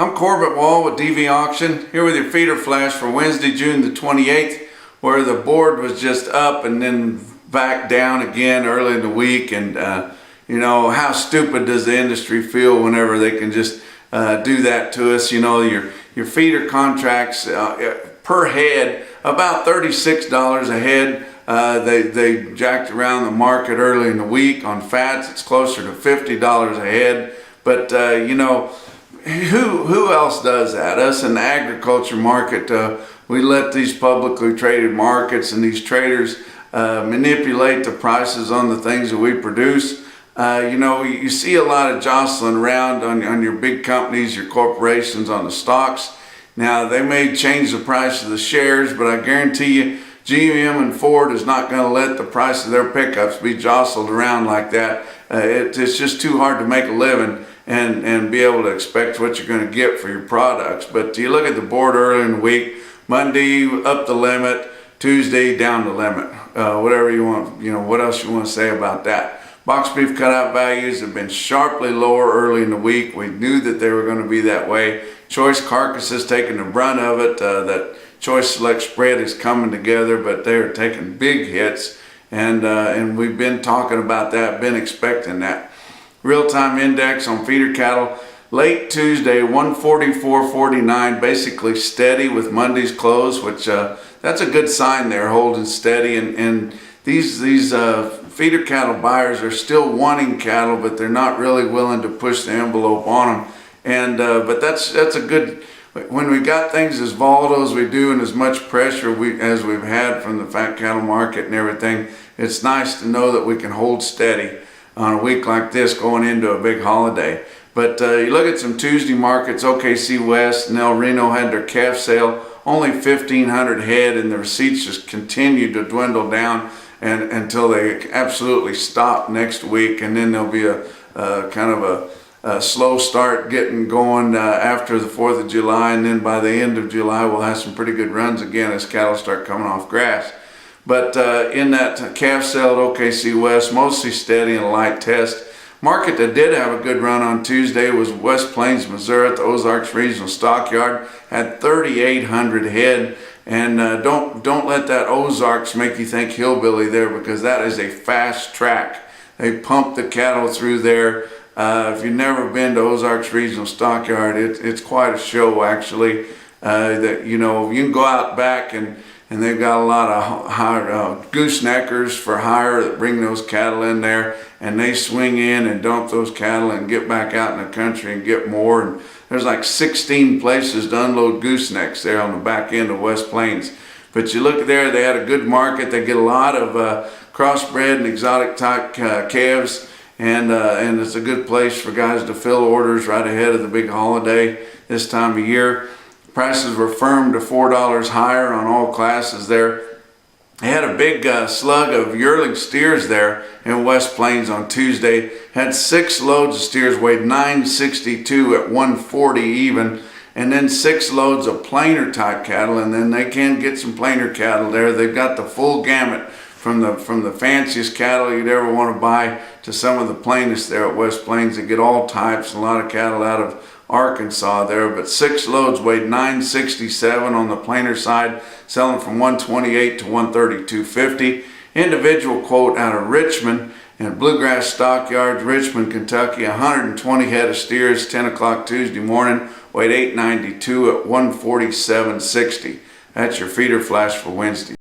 I'm Corbett Wall with DV Auction, here with your feeder flash for Wednesday, June the 28th, where the board was just up and then back down again early in the week. And you know, how stupid does the industry feel whenever they can just do that to us? You know, your feeder contracts per head, about $36 a head. They jacked around the market early in the week. On fats, it's closer to $50 a head. But you know, who else does that? Us in the agriculture market, we let these publicly traded markets and these traders manipulate the prices on the things that we produce. You know, you see a lot of jostling around on your big companies, your corporations, on the stocks. Now, they may change the price of the shares, but I guarantee you GM and Ford is not going to let the price of their pickups be jostled around like that. It's just too hard to make a living and be able to expect what you're going to get for your products. But you look at the board early in the week, Monday up the limit, Tuesday down the limit. Whatever you want, you know, what else you want to say about that? Box beef cutout values have been sharply lower early in the week. We knew that they were going to be that way. Choice carcasses taking the brunt of it. That choice select spread is coming together, but they're taking big hits. And we've been talking about that, been expecting that. Real-time index on feeder cattle, late Tuesday, 144.49, basically steady with Monday's close, which that's a good sign there, holding steady. And these feeder cattle buyers are still wanting cattle, but they're not really willing to push the envelope on them. And but that's a good. When we got things as volatile as we do and as much pressure as we've had from the fat cattle market and everything, it's nice to know that we can hold steady on a week like this going into a big holiday. But you look at some Tuesday markets, OKC West and El Reno had their calf sale, only 1,500 head, and the receipts just continued to dwindle down and until they absolutely stop next week. And then there'll be a kind of a slow start getting going after the 4th of July, and then by the end of July we'll have some pretty good runs again as cattle start coming off grass. But in that calf sale at OKC West, mostly steady and a light test. Market that did have a good run on Tuesday was West Plains, Missouri at the Ozarks Regional Stockyard, had 3,800 head. And don't let that Ozarks make you think hillbilly there, because that is a fast track. They pump the cattle through there. If you've never been to Ozarks Regional Stockyard, it's quite a show actually. That, you know, you can go out back and they've got a lot of gooseneckers for hire that bring those cattle in there, and they swing in and dump those cattle and get back out in the country and get more. And there's like 16 places to unload goosenecks there on the back end of West Plains. But you look there, they had a good market. They get a lot of crossbred and exotic type calves. And it's a good place for guys to fill orders right ahead of the big holiday this time of year. Prices were firm to $4 higher on all classes there. They had a big slug of yearling steers there in West Plains on Tuesday. Had 6 loads of steers, weighed 962 at 140 even. And then 6 loads of plainer type cattle, and then they can get some plainer cattle there. They've got the full gamut from the fanciest cattle you'd ever want to buy to some of the plainest there at West Plains. They get all types, a lot of cattle out of Arkansas there, but 6 loads weighed 967 on the plainer side, selling from 128 to 132.50. Individual quote out of Richmond and Bluegrass Stockyards, Richmond, Kentucky, 120 head of steers, 10 o'clock Tuesday morning, weighed 892 at 147.60. That's your feeder flash for Wednesday.